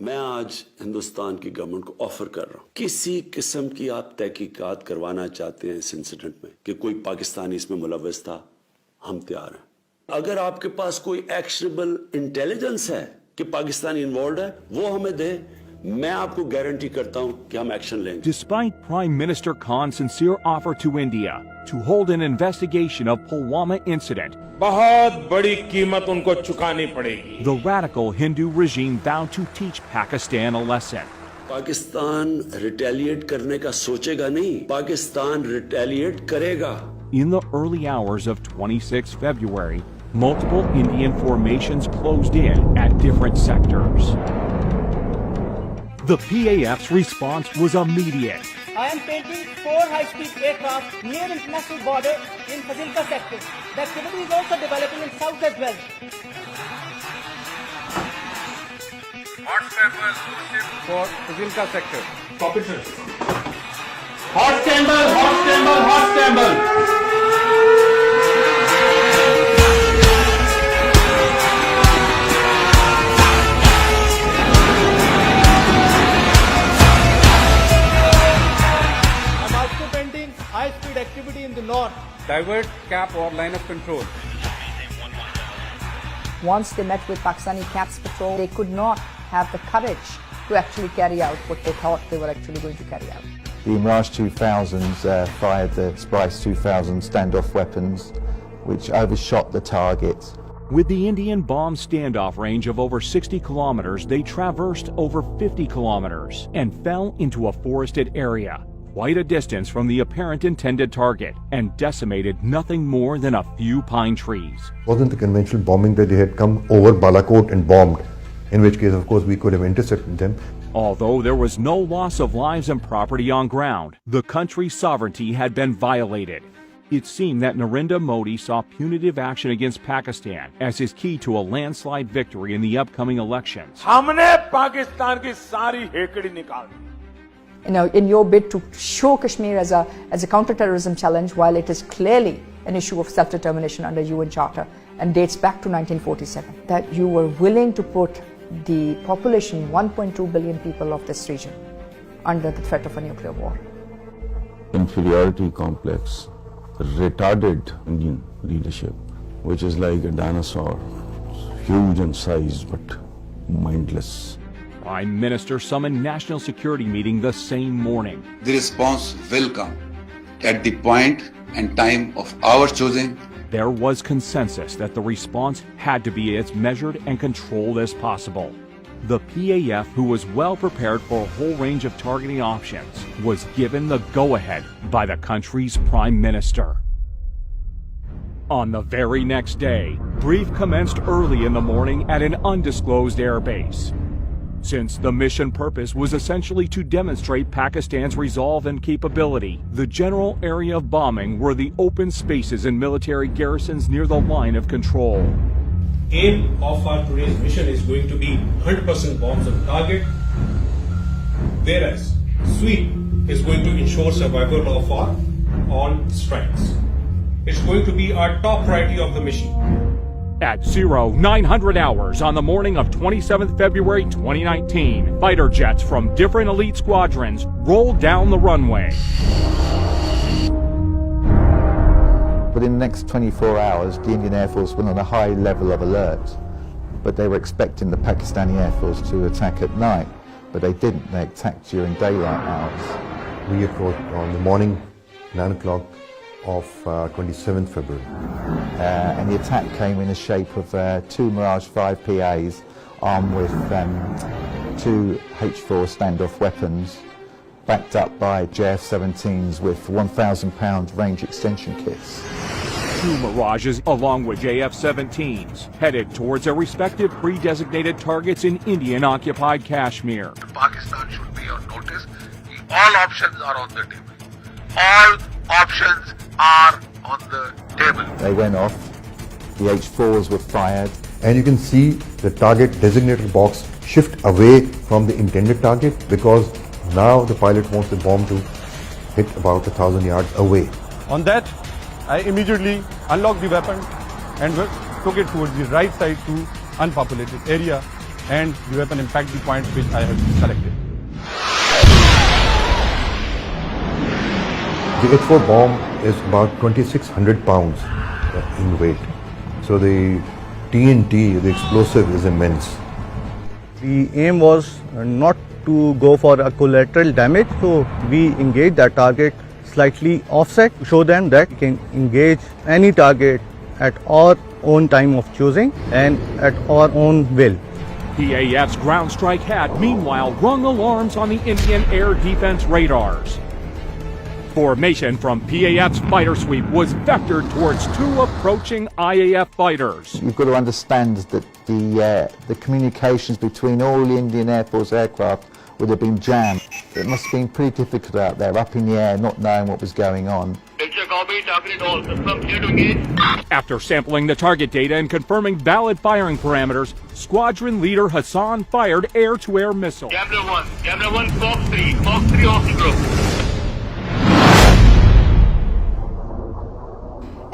मैं आज हिंदुस्तान की गवर्नमेंट को ऑफर कर रहा हूं, किसी किस्म की आप तहकीकात करवाना चाहते हैं इस इंसिडेंट में कि कोई पाकिस्तानी इसमें मुलव्वस था, हम तैयार हैं। अगर आपके पास कोई एक्शनेबल इंटेलिजेंस है कि पाकिस्तानी इन्वॉल्व है, वो हमें दे, मैं आपको गारंटी करता हूं कि हम एक्शन लेंगे। Despite Prime Minister Khan's sincere offer to India to hold an investigation of Pulwama incident, बहुत बड़ी कीमत उनको चुकानी पड़ेगी। the radical Hindu regime vowed to teach Pakistan a lesson. Pakistan retaliate करने का सोचेगा नहीं, पाकिस्तान रिटेलिएट करेगा। In the early hours of 26 February, multiple Indian formations closed in at different sectors. The PAF's response was immediate. I am painting 4 high-speed aircraft near international border in Fazilka sector. The activity is also developing in south as well. Hot sample for Fazilka sector. Copy, sir. Hot sample, hot sample, hot sample. High-speed activity in the north. Divert cap or line of control. Once they met with Pakistani CAPS patrol, they could not have the courage to actually carry out what they thought they were actually going to carry out. The Mirage 2000s fired the Spice 2000 standoff weapons, which overshot the target. With the Indian bomb standoff range of over 60 kilometers, they traversed over 50 kilometers and fell into a forested area, quite a distance from the apparent intended target, and decimated nothing more than a few pine trees. It wasn't the conventional bombing that they had come over Balakot and bombed, in which case, of course, we could have intercepted them. Although there was no loss of lives and property on ground, the country's sovereignty had been violated. It seemed that Narendra Modi saw punitive action against Pakistan as his key to a landslide victory in the upcoming elections. हमने पाकिस्तान की सारी हेकड़ी निकाल दी। In your bid to show Kashmir as a counter-terrorism challenge, while it is clearly an issue of self-determination under UN Charter and dates back to 1947, that you were willing to put the population, 1.2 billion people of this region, under the threat of a nuclear war. Inferiority complex retarded Indian leadership, which is like a dinosaur, huge in size but mindless. Prime Minister summoned national security meeting the same morning. The response will come at the point and time of our choosing. There was consensus that the response had to be as measured and controlled as possible. The PAF, who was well prepared for a whole range of targeting options, was given the go-ahead by the country's Prime Minister. On the very next day, brief commenced early in the morning at an undisclosed airbase. Since the mission purpose was essentially to demonstrate Pakistan's resolve and capability, the general area of bombing were the open spaces and military garrisons near the line of control. Aim of our today's mission is going to be 100% bombs on target, whereas sweep is going to ensure survival of our all strikes. It's going to be our top priority of the mission. At 0900 hours on the morning of 27th February 2019, fighter jets from different elite squadrons rolled down the runway. Within the next 24 hours, the Indian Air Force went on a high level of alert, but they were expecting the Pakistani Air Force to attack at night, but they didn't. They attacked during daylight hours. We approached on the morning, 9 o'clock of 27th February. And the attack came in the shape of 2 Mirage 5 PAs armed with 2 H4 standoff weapons, backed up by JF-17s with 1,000-pound range extension kits. 2 Mirages along with JF-17s headed towards their respective pre-designated targets in Indian-occupied Kashmir. Pakistan should be on notice. All options are on the table. All options are on the table. They went off, the H4s were fired. And you can see the target designated box shift away from the intended target because now the pilot wants the bomb to hit about 1,000 yards away. On that, I immediately unlocked the weapon and took it towards the right side to unpopulated area and the weapon impact the point which I have selected. The H4 bomb is about 2,600 pounds in weight. So the TNT, the explosive, is immense. The aim was not to go for a collateral damage, so we engaged that target slightly offset to show them that we can engage any target at our own time of choosing and at our own will. PAF's ground strike had, meanwhile, rung alarms on the Indian air defense radars. Formation from PAF's fighter sweep was vectored towards two approaching IAF fighters. You've got to understand that the communications between all the Indian Air Force aircraft would have been jammed. It must have been pretty difficult out there, up in the air, not knowing what was going on. After sampling the target data and confirming valid firing parameters, squadron leader Hassan fired air-to-air missile. Camera 1, Fox 3 off the group.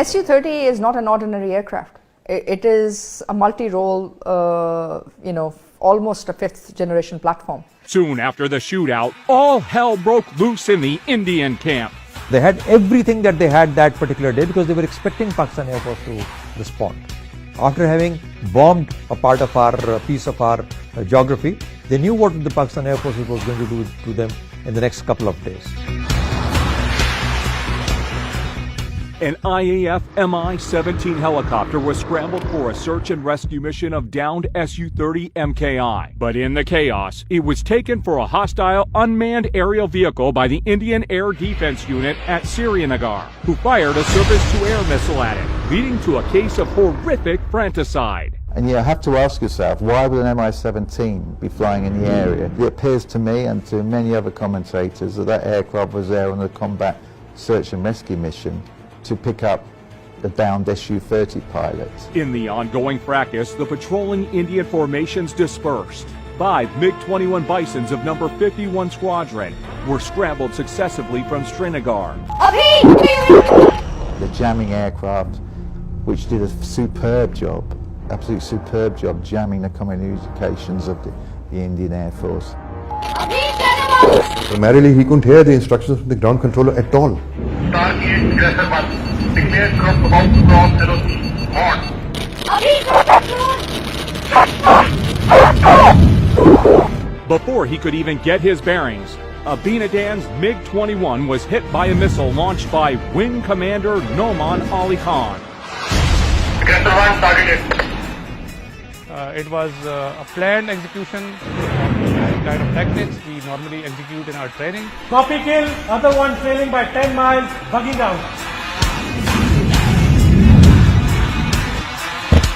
Su-30 is not an ordinary aircraft. It is a multi-role, almost a fifth-generation platform. Soon after the shootout, all hell broke loose in the Indian camp. They had everything that they had that particular day because they were expecting Pakistan Air Force to respond. After having bombed a part of our piece of our geography, they knew what the Pakistan Air Force was going to do to them in the next couple of days. An IAF Mi-17 helicopter was scrambled for a search and rescue mission of downed Su-30 MKI. But in the chaos, it was taken for a hostile unmanned aerial vehicle by the Indian Air Defense Unit at Srinagar, who fired a surface-to-air missile at it, leading to a case of horrific fratricide. And you have to ask yourself, why would an Mi-17 be flying in the area? It appears to me and to many other commentators that that aircraft was there on a combat search and rescue mission to pick up the downed Su-30 pilot. In the ongoing fracas, the patrolling Indian formations dispersed. 5 MiG-21 Bisons of number 51 Squadron were scrambled successively from Srinagar. The jamming aircraft, which did a superb job, absolute superb job jamming the communications of the Indian Air Force. Primarily, he couldn't hear the instructions from the ground controller at all. Target Aggressor 1. Declare group about to cross velocity. On. Before he could even get his bearings, Abinadan's MiG-21 was hit by a missile launched by Wing Commander Noman Ali Khan. Aggressor 1 targeted. It was a planned execution of kind of tactics we normally execute in our training. Copy kill, other one trailing by 10 miles, bugging out.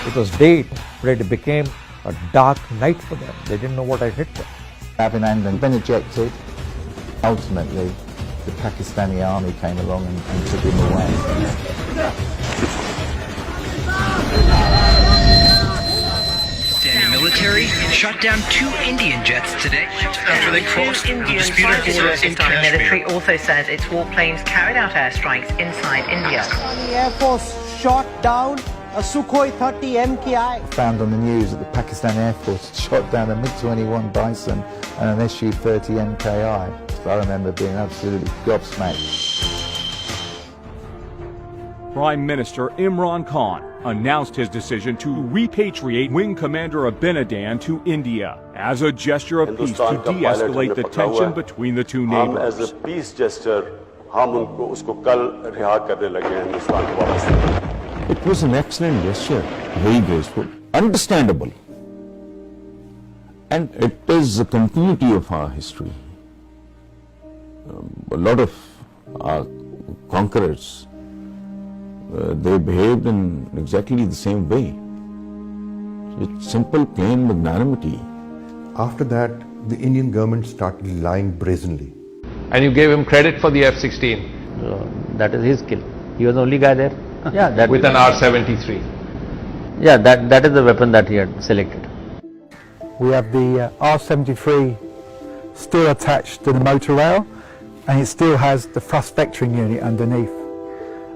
It was day, but it became a dark night for them. They didn't know what had hit them. Abinandan been ejected. Ultimately, the Pakistani army came along and took him away. Military shot down 2 Indian jets today after they crossed the disputed border in Kashmir. Military also says its warplanes carried out airstrikes inside India. Pakistani Air Force shot down a Sukhoi 30 MKI. Found on the news that the Pakistan Air Force shot down a MiG-21 Bison and an Su-30 MKI. So I remember being absolutely gobsmacked. Prime Minister Imran Khan announced his decision to repatriate Wing Commander Abinadan to India as a gesture of peace to de-escalate the tension between the two neighbors. As a peace gesture, हम उनको उसको कल रिहा करने लगे हैं हिंदुस्तान को वापस. It was an excellent gesture, very graceful, understandable. And it is a continuity of our history. A lot of our conquerors, they behaved in exactly the same way. It's simple, plain magnanimity. After that, the Indian government started lying brazenly. And you gave him credit for the F-16. That is his skill. He was the only guy there. Yeah, that with an R-73. Yeah, that is the weapon that he had selected. We have the R-73 still attached to the motor rail, and it still has the thrust vectoring unit underneath.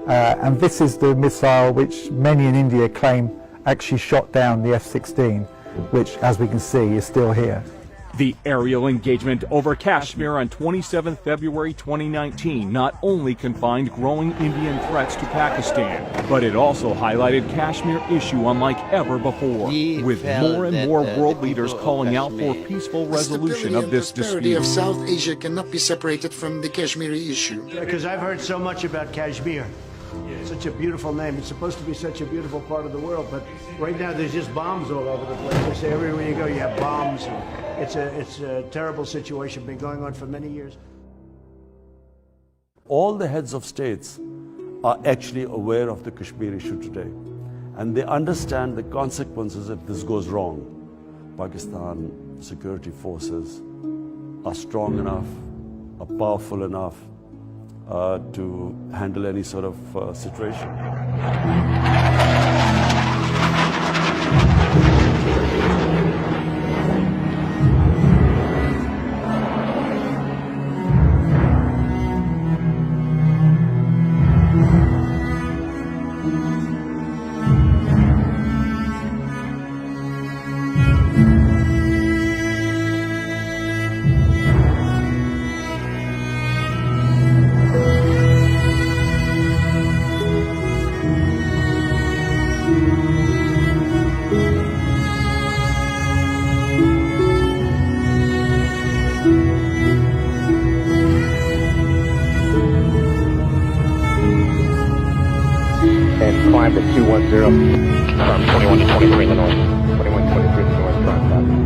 And this is the missile which many in India claim actually shot down the F-16. which, as we can see, is still here. The aerial engagement over Kashmir on 27 February 2019 not only confined growing Indian threats to Pakistan, but it also highlighted Kashmir issue unlike ever before, with more and more world leaders calling out for peaceful resolution of this dispute. The prosperity of South Asia cannot be separated from the Kashmiri issue. Because I've heard so much about Kashmir. Such a beautiful name. It's supposed to be such a beautiful part of the world, but right now there's just bombs all over the place. They say everywhere you go you have bombs. It's a terrible situation, been going on for many years. All the heads of states are actually aware of the Kashmir issue today, and they understand the consequences if this goes wrong. Pakistan security forces are strong enough, are powerful enough to handle any sort of situation. Climb to 210 from 21 to 23 in the north. 21 to 23 in the north.